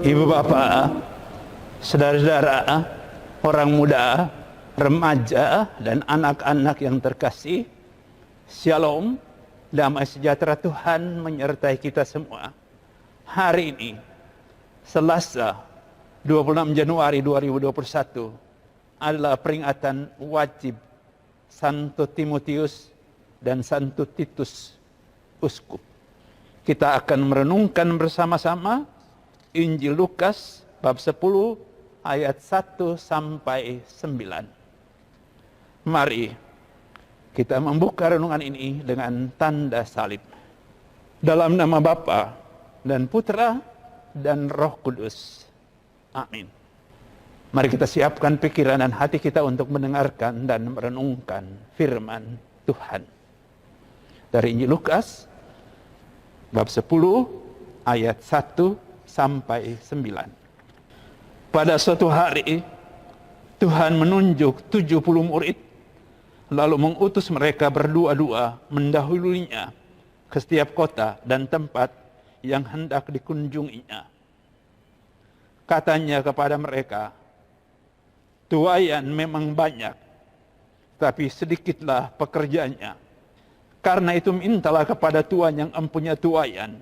Ibu bapak, saudara-saudara, orang muda, remaja, dan anak-anak yang terkasih, Shalom, damai sejahtera Tuhan menyertai kita semua. Hari ini, Selasa, 26 Januari 2021, adalah peringatan wajib Santo Timotius dan Santo Titus, Uskup. Kita akan merenungkan bersama-sama Injil Lukas bab 10 ayat 1 sampai 9. Mari kita membuka renungan ini dengan tanda salib. Dalam nama Bapa dan Putra dan Roh Kudus. Amin. Mari kita siapkan pikiran dan hati kita untuk mendengarkan dan merenungkan firman Tuhan. Dari Injil Lukas bab 10 ayat 1 sampai 9. Pada suatu hari, Tuhan menunjuk 70 murid, lalu mengutus mereka berdua-dua mendahuluinya ke setiap kota dan tempat yang hendak dikunjunginya. Katanya kepada mereka, tuaian memang banyak, tapi sedikitlah pekerjanya. Karena itu mintalah kepada Tuhan yang empunya tuaian,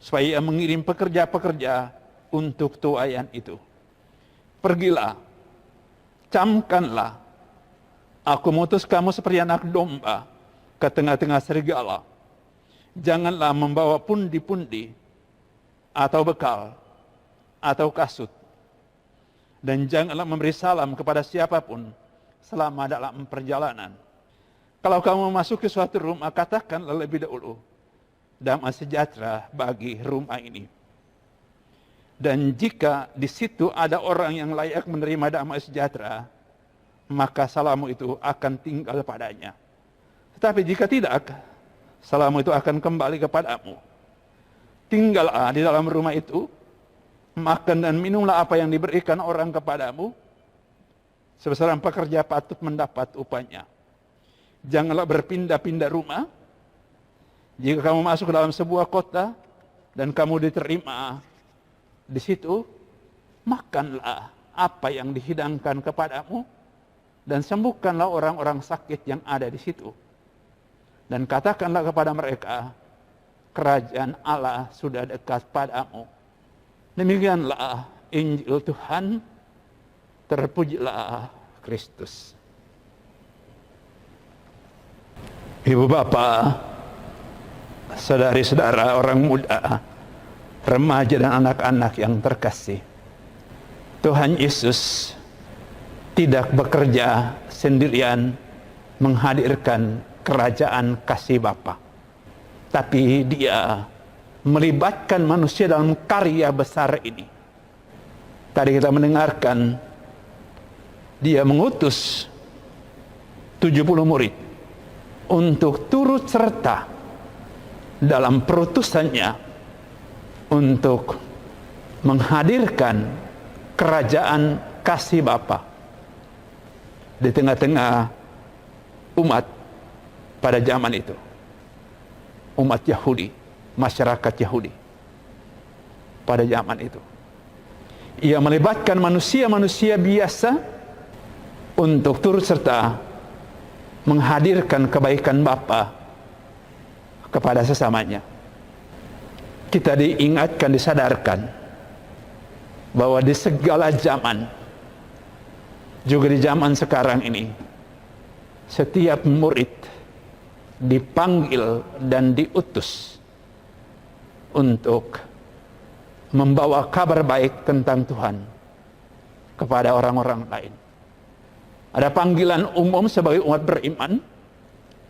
supaya ia mengirim pekerja-pekerja untuk tuaian itu. Pergilah, camkanlah, aku mengutus kamu seperti anak domba ke tengah-tengah serigala. Janganlah membawa pundi-pundi, atau bekal, atau kasut. Dan janganlah memberi salam kepada siapapun selama dalam perjalanan. Kalau kamu memasuki suatu rumah, katakanlah lebih dahulu, damai sejahtera bagi rumah ini. Dan jika di situ ada orang yang layak menerima damai sejahtera, maka salammu itu akan tinggal padanya. Tetapi jika tidak, salammu itu akan kembali kepadamu. Tinggallah di dalam rumah itu, makan dan minumlah apa yang diberikan orang kepadamu, sebab seorang pekerja patut mendapat upahnya. Janganlah berpindah-pindah rumah. Jika kamu masuk ke dalam sebuah kota dan kamu diterima di situ, makanlah apa yang dihidangkan kepadamu dan sembuhkanlah orang-orang sakit yang ada di situ. Dan katakanlah kepada mereka, kerajaan Allah sudah dekat padamu. Demikianlah Injil Tuhan. Terpujilah Kristus. Ibu bapak, saudari-saudara, orang muda, remaja dan anak-anak yang terkasih, Tuhan Yesus tidak bekerja sendirian menghadirkan kerajaan kasih Bapa, tapi Dia melibatkan manusia dalam karya besar ini. Tadi kita mendengarkan Dia mengutus 70 murid untuk turut serta dalam perutusannya untuk menghadirkan kerajaan kasih Bapa di tengah-tengah umat pada zaman itu. Umat Yahudi, masyarakat Yahudi pada zaman itu. Ia melibatkan manusia-manusia biasa untuk turut serta menghadirkan kebaikan Bapa kepada sesamanya. Kita diingatkan, disadarkan bahwa di segala zaman, juga di zaman sekarang ini, setiap murid dipanggil dan diutus untuk membawa kabar baik tentang Tuhan kepada orang-orang lain. Ada panggilan umum sebagai umat beriman,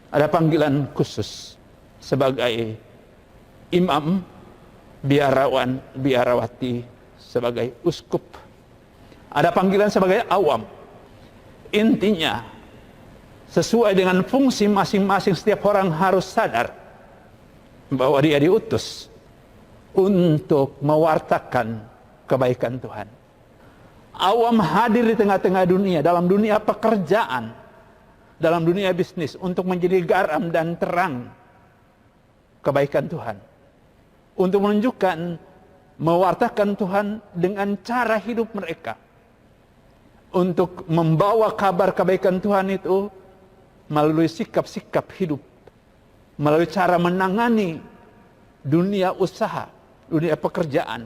ada panggilan khusus sebagai imam, biarawan, biarawati, sebagai uskup. Ada panggilan sebagai awam. Intinya, sesuai dengan fungsi masing-masing, setiap orang harus sadar bahwa dia diutus untuk mewartakan kebaikan Tuhan. Awam hadir di tengah-tengah dunia, dalam dunia pekerjaan, dalam dunia bisnis, untuk menjadi garam dan terang kebaikan Tuhan. Untuk menunjukkan mewartakan Tuhan dengan cara hidup mereka, untuk membawa kabar kebaikan Tuhan itu melalui sikap-sikap hidup, melalui cara menangani dunia usaha, dunia pekerjaan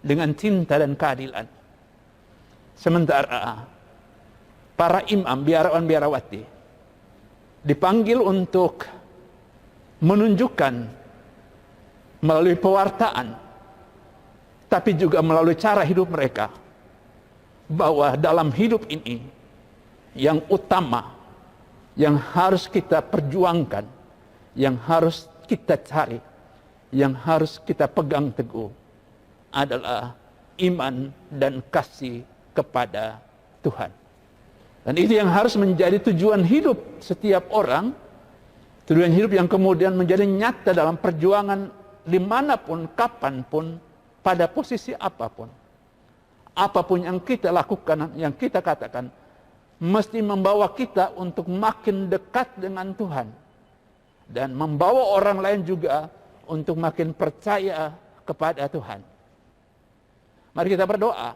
dengan cinta dan keadilan. Sementara para imam, biarawan-biarawati dipanggil untuk menunjukkan melalui pewartaan, tapi juga melalui cara hidup mereka, bahwa dalam hidup ini yang utama, yang harus kita perjuangkan, yang harus kita cari, yang harus kita pegang teguh adalah iman dan kasih kepada Tuhan. Dan itu yang harus menjadi tujuan hidup setiap orang, tujuan hidup yang kemudian menjadi nyata dalam perjuangan dimanapun, kapanpun, pada posisi apapun. Apapun yang kita lakukan, yang kita katakan, mesti membawa kita untuk makin dekat dengan Tuhan. Dan membawa orang lain juga untuk makin percaya kepada Tuhan. Mari kita berdoa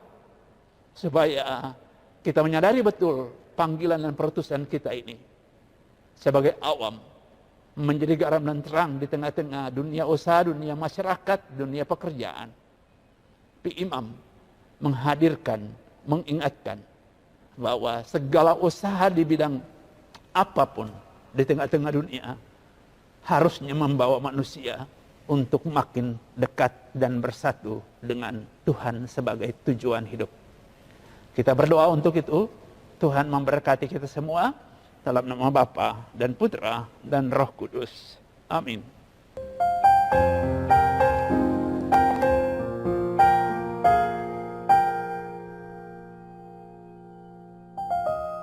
supaya kita menyadari betul panggilan dan perutusan kita ini sebagai awam, menjadi garam dan terang di tengah-tengah dunia usaha, dunia masyarakat, dunia pekerjaan. Imam menghadirkan, mengingatkan bahwa segala usaha di bidang apapun di tengah-tengah dunia harusnya membawa manusia untuk makin dekat dan bersatu dengan Tuhan sebagai tujuan hidup. Kita berdoa untuk itu. Tuhan memberkati kita semua dalam nama Bapa dan Putra dan Roh Kudus. Amin.